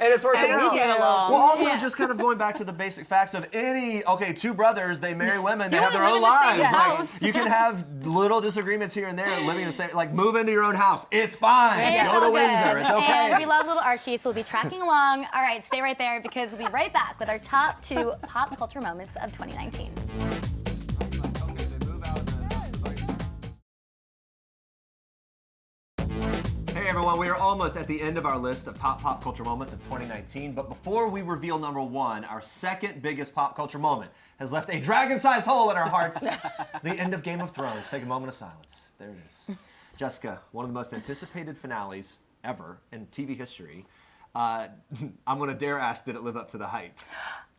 Speaker 1: And it's working out.
Speaker 3: Get along.
Speaker 1: Well, also just kind of going back to the basic facts of two brothers, they marry women, they have their own lives. Like, you can have little disagreements here and there, living in the same, like move into your own house. It's fine. Go to Windsor. It's okay.
Speaker 2: And we love little Archie, so we'll be tracking along. All right, stay right there because we'll be right back with our top 2 pop culture moments of 2019.
Speaker 1: Hey everyone, we are almost at the end of our list of top pop culture moments of 2019, but before we reveal number 1, our second biggest pop culture moment has left a dragon-sized hole in our hearts. The end of Game of Thrones. Take a moment of silence. There it is. Jessica, one of the most anticipated finales ever in TV history. I'm going to dare ask, did it live up to the hype?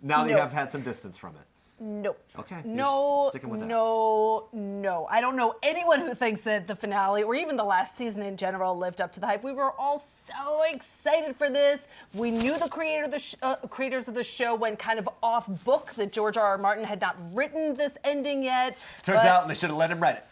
Speaker 1: Now that you have had some distance from it.
Speaker 4: No.
Speaker 1: Okay.
Speaker 4: No.
Speaker 1: Sticking with that.
Speaker 4: No. I don't know anyone who thinks that the finale or even the last season in general lived up to the hype. We were all so excited for this. We knew the creators of the show went kind of off book, that George R.R. Martin had not written this ending yet.
Speaker 1: Turns out they should have let him write it.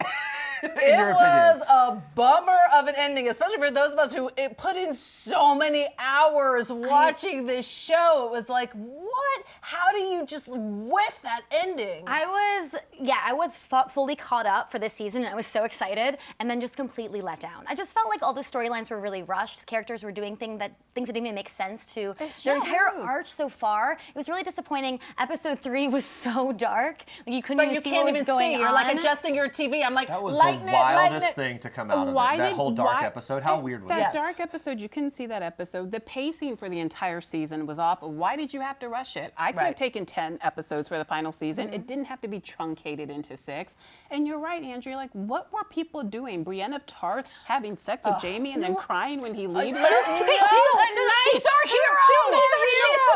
Speaker 4: It was a bummer of an ending, especially for those of us who put in so many hours watching this show. It was like, what? How do you just whiff that ending?
Speaker 2: I was fully caught up for this season, and I was so excited, and then just completely let down. I just felt like all the storylines were really rushed. Characters were doing things that didn't even make sense to their entire arc so far. It was really disappointing. Episode 3 was so dark. Like you couldn't even see what was going on.
Speaker 4: You're like adjusting your TV. I'm like,
Speaker 1: that was the wildest thing to come out of it. That whole dark episode. How weird was that?
Speaker 3: That dark episode, you couldn't see that episode. The pacing for the entire season was off. Why did you have to rush it? I could have taken 10 episodes for the final season. It didn't have to be truncated into 6. And you're right, Andrea. Like, what were people doing? Brienne of Tarth having sex with Jamie and then crying when he leaves her?
Speaker 2: She's our hero.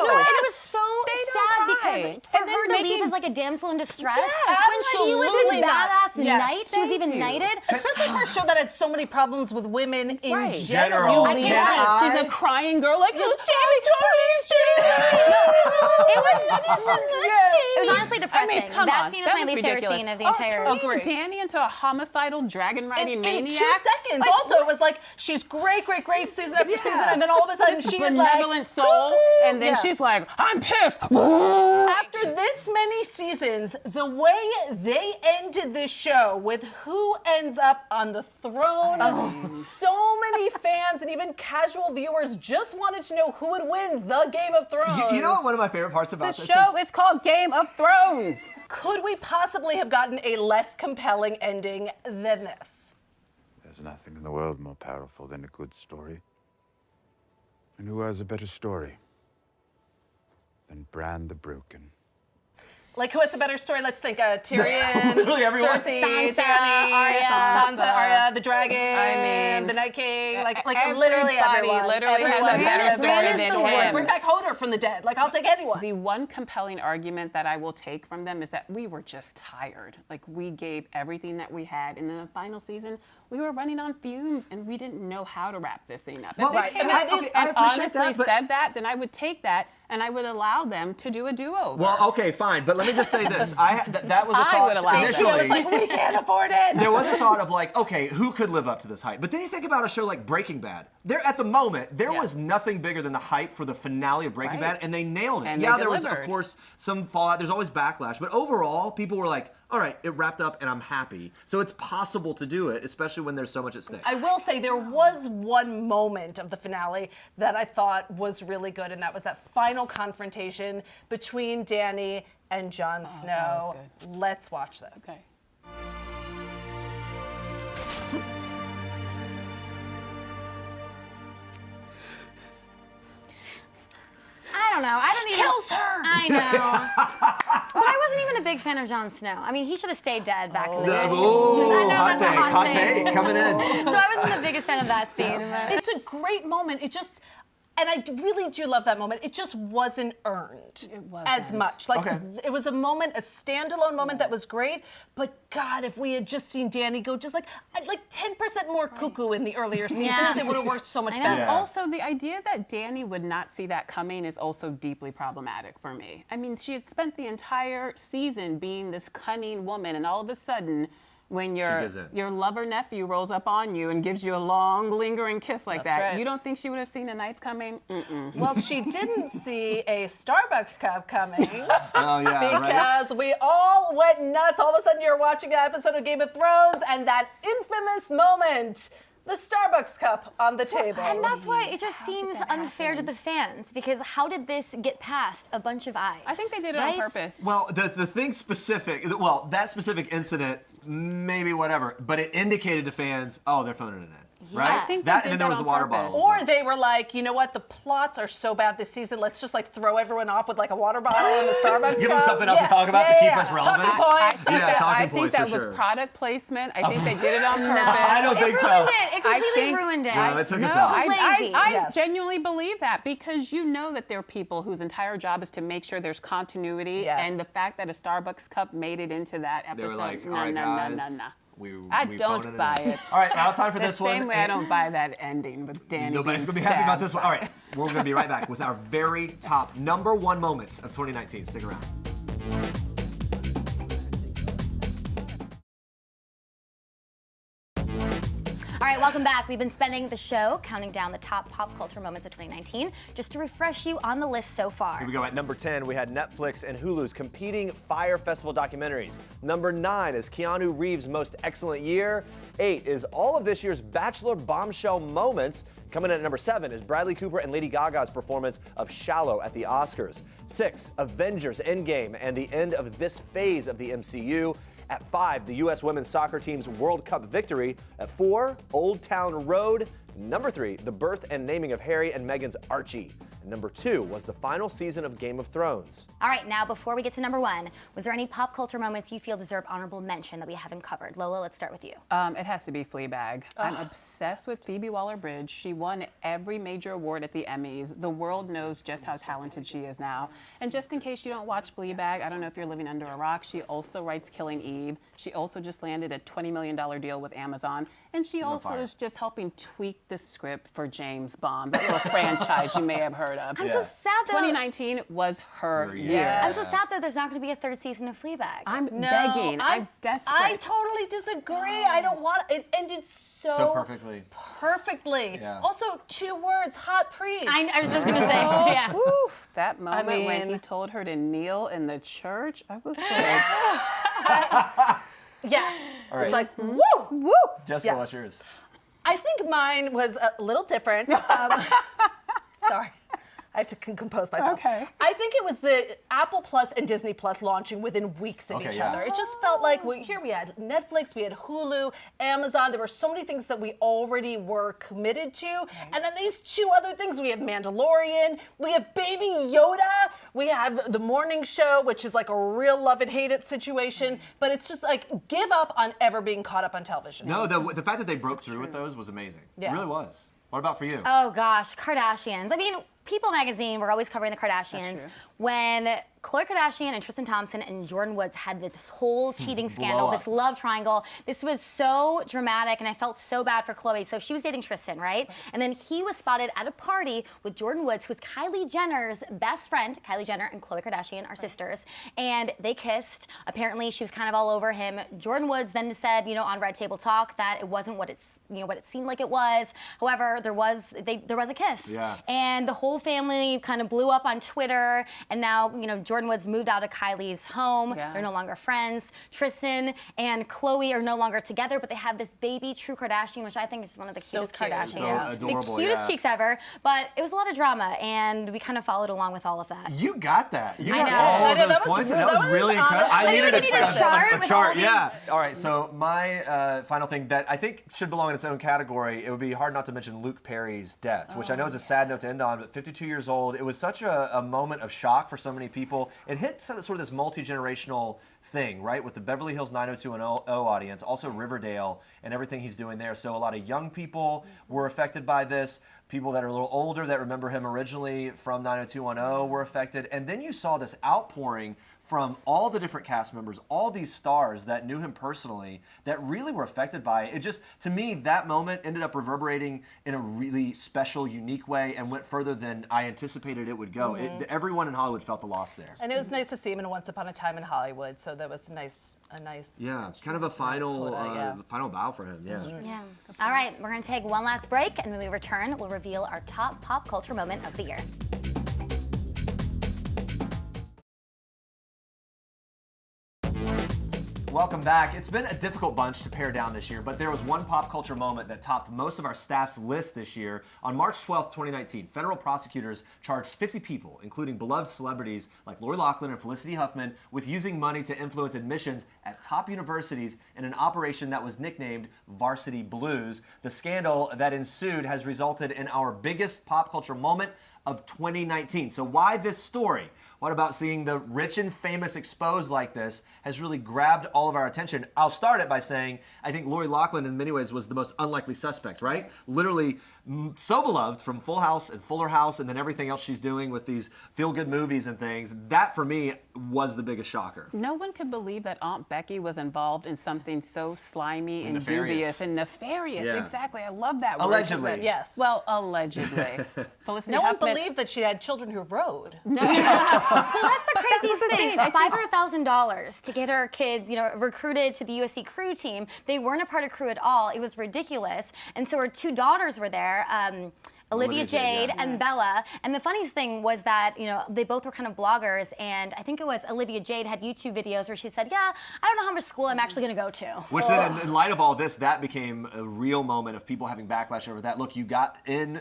Speaker 2: No, and it was so sad because for her to leave as like a damsel in distress when she was this badass knight, she was even knighted.
Speaker 4: Especially for a show that had so many problems with women in
Speaker 1: general.
Speaker 3: She's a crying girl like, Jamie
Speaker 2: it was honestly depressing. That scene was my least favorite scene of the entire.
Speaker 3: Turning Dany into a homicidal dragon riding maniac.
Speaker 4: In 2 seconds. Like, also, it was like she's great season after season, and then all of a sudden she is like
Speaker 3: benevolent soul, and then she's like, I'm pissed.
Speaker 4: After this many seasons, the way they ended this show with who ends up on the throne, so many fans and even casual viewers just wanted to know who would win the Game of Thrones.
Speaker 1: You know what one of my favorite parts about this
Speaker 3: show is called Game of Thrones.
Speaker 4: Could we possibly have gotten a less compelling ending than this?
Speaker 13: There's nothing in the world more powerful than a good story. And who has a better story than Bran the Broken?
Speaker 4: Like, who has a better story? Let's think. Tyrion,
Speaker 1: Literally everyone.
Speaker 4: Cersei,
Speaker 2: Sansa,
Speaker 4: Dany,
Speaker 2: Arya.
Speaker 4: Arya, the dragon, the Night King. Like literally everyone.
Speaker 3: Literally has a better story than him.
Speaker 4: Bring back Hodor from the dead. Like, I'll take anyone.
Speaker 3: The one compelling argument that I will take from them is that we were just tired. Like, we gave everything that we had. And in the final season, we were running on fumes, and we didn't know how to wrap this thing up.
Speaker 1: Well,
Speaker 3: if
Speaker 1: I
Speaker 3: honestly said that, then I would take that, and I would allow them to do a do-over.
Speaker 1: Well, okay, fine, but let me just say this. That was a
Speaker 3: I
Speaker 1: thought
Speaker 3: would allow
Speaker 1: initially.
Speaker 4: I was like, we can't afford it.
Speaker 1: There was a thought of like, okay, who could live up to this hype? But then you think about a show like Breaking Bad. At the moment, there was nothing bigger than the hype for the finale of Breaking Bad, and they nailed it.
Speaker 3: And
Speaker 1: there was, of course, some fallout. There's always backlash. But overall, people were like, all right, it wrapped up, and I'm happy. So it's possible to do it, especially when there's so much at stake.
Speaker 4: I will say there was one moment of the finale that I thought was really good, and that was that final confrontation between Dany and Jon Snow. Let's watch this.
Speaker 3: Okay.
Speaker 2: I don't know. I don't even.
Speaker 4: Kills her.
Speaker 2: I know. But I wasn't even a big fan of Jon Snow. I mean, he should have stayed dead back in the day.
Speaker 1: Oh,
Speaker 2: that's a
Speaker 1: hot take coming in.
Speaker 2: So I wasn't the biggest fan of that scene. But
Speaker 4: It's a great moment. And I really do love that moment. It just wasn't earned as much. Like, it was a moment, a standalone moment that was great. But God, if we had just seen Dany go just like 10% more cuckoo in the earlier seasons, it would have worked so much better.
Speaker 1: Yeah.
Speaker 3: Also, the idea that Dany would not see that coming is also deeply problematic for me. I mean, she had spent the entire season being this cunning woman, and all of a sudden, when your lover nephew rolls up on you and gives you a long, lingering kiss like that, you don't think she would have seen a knife coming?
Speaker 4: Well, she didn't see a Starbucks cup coming.
Speaker 1: Oh, yeah,
Speaker 4: because we all went nuts. All of a sudden, you're watching an episode of Game of Thrones, and that infamous moment, the Starbucks cup on the table.
Speaker 2: And that's why it just seems unfair to the fans, because how did this get past a bunch of eyes?
Speaker 3: I think they did it on purpose.
Speaker 1: Well, the thing specific, that specific incident, maybe whatever, but it indicated to fans, oh, they're phoning it in. right?
Speaker 3: I think
Speaker 1: that,
Speaker 3: they
Speaker 1: and then
Speaker 3: did
Speaker 1: there
Speaker 3: that
Speaker 1: was the
Speaker 3: on
Speaker 1: water
Speaker 3: purpose.
Speaker 1: bottles.
Speaker 4: Or they were like, you know what, the plots are so bad this season, let's just like throw everyone off with like a water bottle and a Starbucks
Speaker 1: Give them
Speaker 4: cup.
Speaker 1: something else to talk about to keep us relevant.
Speaker 4: Talking points.
Speaker 3: I think that was product placement. I think they did it on purpose.
Speaker 1: I don't think so.
Speaker 2: It completely ruined it.
Speaker 1: No, it took us
Speaker 3: No,
Speaker 1: out.
Speaker 3: I genuinely believe that because you know that there are people whose entire job is to make sure there's continuity, and the fact that a Starbucks cup made it into that episode,
Speaker 1: They were like, all
Speaker 3: no,
Speaker 1: right,
Speaker 3: no,
Speaker 1: guys.
Speaker 3: no, no, no.
Speaker 1: We
Speaker 3: don't
Speaker 1: phoned
Speaker 3: buy
Speaker 1: in.
Speaker 3: it.
Speaker 1: All right, now time for
Speaker 3: the
Speaker 1: this one.
Speaker 3: same way I don't buy that ending with Danny.
Speaker 1: Nobody's
Speaker 3: being
Speaker 1: going to be happy about
Speaker 3: stabbed.
Speaker 1: this one. All right, we're going to be right back with our very top #1 moments of 2019. Stick around.
Speaker 2: All right, welcome back. We've been spending the show counting down the top pop culture moments of 2019. Just to refresh you on the list so far.
Speaker 1: Here we go. At number 10, we had Netflix and Hulu's competing Fyre Festival documentaries. Number 9 is Keanu Reeves' Most Excellent Year. 8 is all of this year's Bachelor bombshell moments. Coming in at number 7 is Bradley Cooper and Lady Gaga's performance of Shallow at the Oscars. 6, Avengers Endgame and the end of this phase of the MCU. At 5, the U.S. women's soccer team's World Cup victory. At 4, Old Town Road. Number 3, the birth and naming of Harry and Meghan's Archie. And number 2 was the final season of Game of Thrones.
Speaker 2: All right, now before we get to number 1, was there any pop culture moments you feel deserve honorable mention that we haven't covered? Lola, let's start with you.
Speaker 3: It has to be Fleabag. I'm obsessed with Phoebe Waller-Bridge. She won every major award at the Emmys. The world knows just how talented she is now. And just in case you don't watch Fleabag, I don't know if you're living under a rock, she also writes Killing Eve. She also just landed a $20 million deal with Amazon. And she also is just helping tweak the script for James Bond, that little franchise you may have heard of.
Speaker 2: I'm so sad though.
Speaker 3: 2019 was her year.
Speaker 2: I'm so sad though there's not going to be a 3rd season of Fleabag.
Speaker 3: I'm begging. I'm desperate.
Speaker 4: I totally disagree. I don't want it. Ended so
Speaker 1: perfectly.
Speaker 4: Perfectly.
Speaker 1: Yeah.
Speaker 4: Also, 2 words, hot priest.
Speaker 2: I was just going to say, yeah.
Speaker 3: Woo, that moment when he
Speaker 4: mean-
Speaker 3: told her to kneel in the church, I was like,
Speaker 4: Yeah.
Speaker 1: All right.
Speaker 4: It's like, woo, woo.
Speaker 1: Jessica, what's yours?
Speaker 4: I think mine was a little different. Sorry. I had to compose myself.
Speaker 3: Okay.
Speaker 4: I think it was the Apple Plus and Disney Plus launching within weeks of each other. It just felt like, here we had Netflix, we had Hulu, Amazon. There were so many things that we already were committed to. And then these 2 other things, we have Mandalorian, we have Baby Yoda, we have The Morning Show, which is like a real love it, hate it situation. But it's just like, give up on ever being caught up on television.
Speaker 1: No, the fact that they broke through with those was amazing.
Speaker 4: Yeah.
Speaker 1: It really was. What about for you?
Speaker 2: Oh gosh, Kardashians. I mean, People magazine, we're always covering the Kardashians. When Khloe Kardashian and Tristan Thompson and Jordan Woods had this whole cheating scandal, this love triangle. This was so dramatic, and I felt so bad for Khloe. So she was dating Tristan, right? And then he was spotted at a party with Jordan Woods, who's Kylie Jenner's best friend. Kylie Jenner and Khloe Kardashian are sisters, and they kissed. Apparently, she was kind of all over him. Jordan Woods then said, on Red Table Talk, that it wasn't what what it seemed like it was. However, there was a kiss, and the whole family kind of blew up on Twitter. And now, Jordan Woods moved out of Kylie's home. They're no longer friends. Tristan and Khloe are no longer together, but they have this baby, True Kardashian, which I think is one of the cutest Kardashians.
Speaker 1: So adorable,
Speaker 2: the cutest cheeks ever. But it was a lot of drama, and we kind of followed along with all of that.
Speaker 1: You got that. You
Speaker 2: I
Speaker 1: got
Speaker 2: know.
Speaker 1: all of
Speaker 4: I know,
Speaker 1: those
Speaker 4: that was
Speaker 1: points,
Speaker 4: rude.
Speaker 1: and that was
Speaker 4: That
Speaker 1: really
Speaker 4: was
Speaker 1: incredible.
Speaker 4: honestly-
Speaker 1: I needed
Speaker 2: We needed a chart
Speaker 1: a
Speaker 2: with
Speaker 1: chart,
Speaker 2: all these-
Speaker 1: yeah. All right, so my final thing that I think should belong in its own category, it would be hard not to mention Luke Perry's death, which I know is a sad note to end on, but 52 years old. It was such a moment of shock for so many people. It hit sort of this multi-generational thing, right, with the Beverly Hills 90210 audience, also Riverdale and everything he's doing there. So a lot of young people were affected by this. People that are a little older that remember him originally from 90210 were affected. And then you saw this outpouring from all the different cast members, all these stars that knew him personally that really were affected by it. It just, to me, that moment ended up reverberating in a really special, unique way and went further than I anticipated it would go. Everyone in Hollywood felt the loss there.
Speaker 4: And it was nice to see him in Once Upon a Time in Hollywood, so that was a nice.
Speaker 1: Yeah, kind of a final bow for him. Yeah.
Speaker 2: Yeah. All right, we're going to take one last break, and when we return, we'll reveal our top pop culture moment of the year.
Speaker 1: Welcome back. It's been a difficult bunch to pare down this year, but there was one pop culture moment that topped most of our staff's list this year. On March 12th, 2019, federal prosecutors charged 50 people, including beloved celebrities like Lori Loughlin and Felicity Huffman, with using money to influence admissions at top universities in an operation that was nicknamed Varsity Blues. The scandal that ensued has resulted in our biggest pop culture moment of 2019. So why this story? What about seeing the rich and famous exposed like this has really grabbed all of our attention? I'll start it by saying I think Lori Loughlin in many ways was the most unlikely suspect, right? Literally so beloved from Full House and Fuller House and then everything else she's doing with these feel-good movies and things. That for me was the biggest shocker.
Speaker 3: No one could believe that Aunt Becky was involved in something so slimy and
Speaker 1: nefarious.
Speaker 3: Dubious and nefarious.
Speaker 1: Yeah.
Speaker 3: Exactly. I love that word.
Speaker 1: Allegedly.
Speaker 4: Yes.
Speaker 3: Well, allegedly. Felicity
Speaker 4: No one
Speaker 3: Huffman-
Speaker 4: believed that she had children who rode.
Speaker 2: Well, that's the craziest thing. $500,000 to get her kids, recruited to the USC crew team. They weren't a part of crew at all. It was ridiculous. And so her two daughters were there. Olivia Jade and Bella. And the funniest thing was that, they both were kind of bloggers. And I think it was Olivia Jade had YouTube videos where she said, yeah, I don't know how much school I'm actually going to go to.
Speaker 1: Which then, in light of all this, that became a real moment of people having backlash over that. Look, you got in,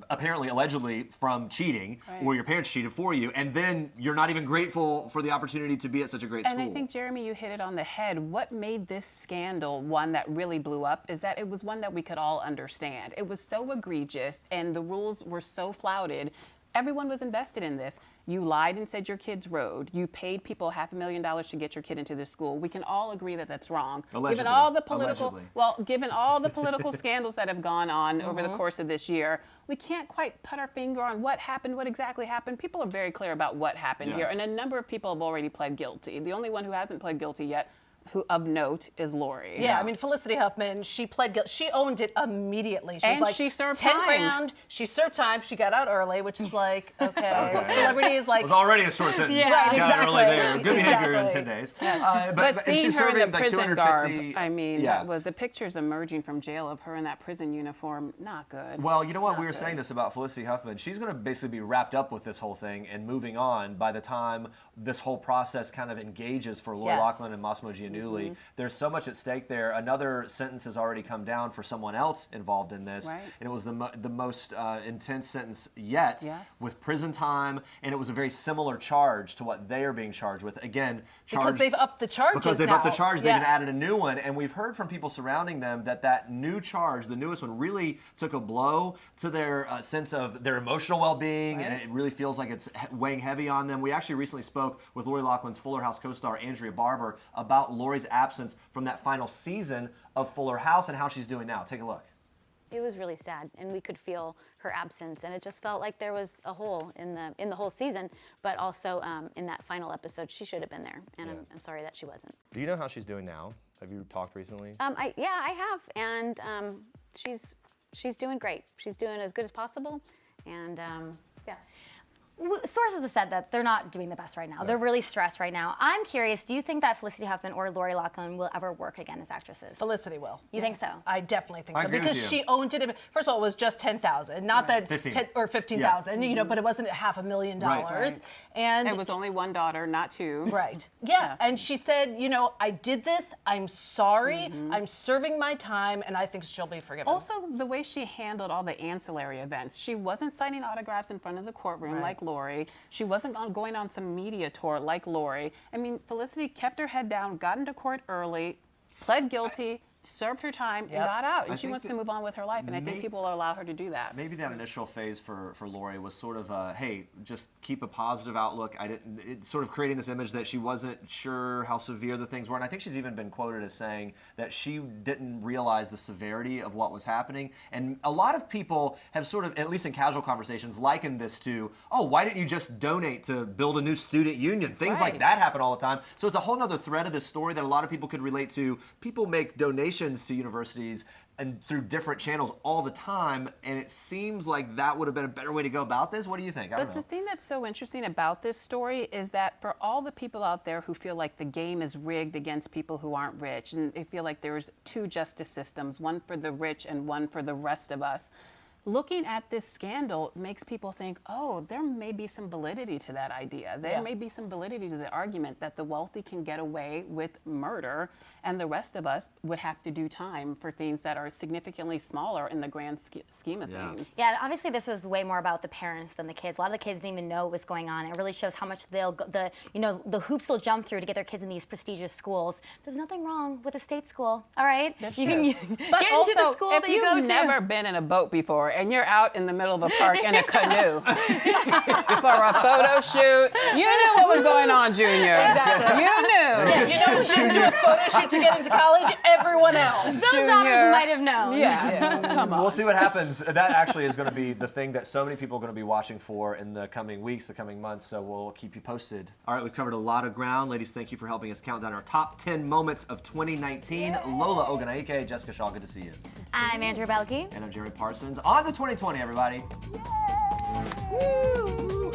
Speaker 1: apparently, allegedly, from cheating, or your parents cheated for you, and then you're not even grateful for the opportunity to be at such a great school.
Speaker 3: And I think, Jeremy, you hit it on the head. What made this scandal one that really blew up is that it was one that we could all understand. It was so egregious, and the rules were so flouted. Everyone was invested in this. You lied and said your kids rode. You paid people $500,000 to get your kid into this school. We can all agree that that's wrong.
Speaker 1: Allegedly.
Speaker 3: Given all the political,
Speaker 1: Allegedly.
Speaker 3: given all the political scandals that have gone on over the course of this year, we can't quite put our finger on what happened, what exactly happened. People are very clear about what happened here, and a number of people have already pled guilty. The only one who hasn't pled guilty yet, who of note, is Lori.
Speaker 4: Yeah, I mean, Felicity Huffman, she pled guilty. She owned it immediately. She was like,
Speaker 3: she served
Speaker 4: 10
Speaker 3: time.
Speaker 4: grand. She served time. She got out early, which is like, okay. Celebrity is like...
Speaker 1: It was already a short sentence.
Speaker 4: Yeah,
Speaker 1: You got early there. Good behavior in 10 days.
Speaker 3: But
Speaker 1: and
Speaker 3: seeing
Speaker 1: she's
Speaker 3: her in the
Speaker 1: serving like
Speaker 3: prison
Speaker 1: 250.
Speaker 3: garb, I mean, that was the pictures emerging from jail of her in that prison uniform, not good.
Speaker 1: Well, you know what? We were saying this about Felicity Huffman. She's going to basically be wrapped up with this whole thing and moving on by the time this whole process kind of engages for Lori Loughlin and Massimo Giannulli. There's so much at stake there. Another sentence has already come down for someone else involved in this, and it was the most intense sentence yet with prison time, and it was a very similar charge to what they are being charged with. Again,
Speaker 4: because they've upped the charges
Speaker 1: Because they've
Speaker 4: now.
Speaker 1: upped the charge, they've even added a new one, and we've heard from people surrounding them that new charge, the newest one, really took a blow to their sense of their emotional well-being, and it really feels like it's weighing heavy on them. We actually recently spoke with Lori Loughlin's Fuller House co-star Andrea Barber about Lori's absence from that final season of Fuller House and how she's doing now. Take a look.
Speaker 14: It was really sad, and we could feel her absence, and it just felt like there was a hole in the whole season, but also in that final episode, she should have been there, and I'm sorry that she wasn't.
Speaker 1: Do you know how she's doing now? Have you talked recently?
Speaker 14: I have, and she's doing great. She's doing as good as possible, and yeah.
Speaker 2: Sources have said that they're not doing the best right now. They're really stressed right now. I'm curious, do you think that Felicity Huffman or Lori Loughlin will ever work again as actresses?
Speaker 4: Felicity will.
Speaker 2: You think so?
Speaker 4: I definitely think
Speaker 1: I
Speaker 4: so
Speaker 1: agree with
Speaker 4: because
Speaker 1: you.
Speaker 4: she owned it. First of all, it was just 10,000, not that
Speaker 1: 15.
Speaker 4: or 15,000. But it wasn't $500,000.
Speaker 3: Right.
Speaker 4: And
Speaker 3: it was only one daughter, not two.
Speaker 4: Right. Yeah. And she said, I did this. I'm sorry. I'm serving my time, and I think she'll be forgiven.
Speaker 3: Also, the way she handled all the ancillary events. She wasn't signing autographs in front of the courtroom like Lori. She wasn't going on some media tour like Lori. I mean, Felicity kept her head down, got into court early, pled guilty, served her time, and got out. And she wants to move on with her life, and I think people will allow her to do that.
Speaker 1: Maybe that initial phase for Lori was sort of hey, just keep a positive outlook. It's sort of creating this image that she wasn't sure how severe the things were. And I think she's even been quoted as saying that she didn't realize the severity of what was happening. And a lot of people have sort of, at least in casual conversations, likened this to, oh, why didn't you just donate to build a new student union? Things like that happen all the time. So it's a whole other thread of this story that a lot of people could relate to. People make donations to universities and through different channels all the time, and it seems like that would have been a better way to go about this. What do you think? I don't know.
Speaker 3: But the thing that's so interesting about this story is that for all the people out there who feel like the game is rigged against people who aren't rich, and they feel like there's two justice systems, one for the rich and one for the rest of us, looking at this scandal makes people think, oh, there may be some validity to that idea. There may be some validity to the argument that the wealthy can get away with murder and the rest of us would have to do time for things that are significantly smaller in the grand scheme of things.
Speaker 2: Yeah, obviously this was way more about the parents than the kids. A lot of the kids didn't even know what was going on. It really shows how much the hoops they'll jump through to get their kids in these prestigious schools. There's nothing wrong with a state school, all right?
Speaker 3: That's
Speaker 2: you
Speaker 3: true.
Speaker 2: can
Speaker 3: But
Speaker 2: get
Speaker 3: also,
Speaker 2: into the school
Speaker 3: if
Speaker 2: that you go to.
Speaker 3: you've never been in a boat before and you're out in the middle of a park in a canoe for a photo shoot, you knew what was going on, Junior.
Speaker 4: Exactly.
Speaker 3: You knew.
Speaker 4: Yeah, you know who shouldn't do a photo shoot to get into college? Everyone else.
Speaker 2: Those daughters might have known.
Speaker 3: Yeah, come on.
Speaker 1: We'll see what happens. That actually is going to be the thing that so many people are going to be watching for in the coming weeks, the coming months, so we'll keep you posted. All right, we've covered a lot of ground. Ladies, thank you for helping us count down our top 10 moments of 2019. Lola Oganaike, Jessica Shaw, good to see you.
Speaker 2: I'm Andrew Belke.
Speaker 1: And I'm Jerry Parsons. On to 2020, everybody.
Speaker 2: Yay!
Speaker 1: Woo!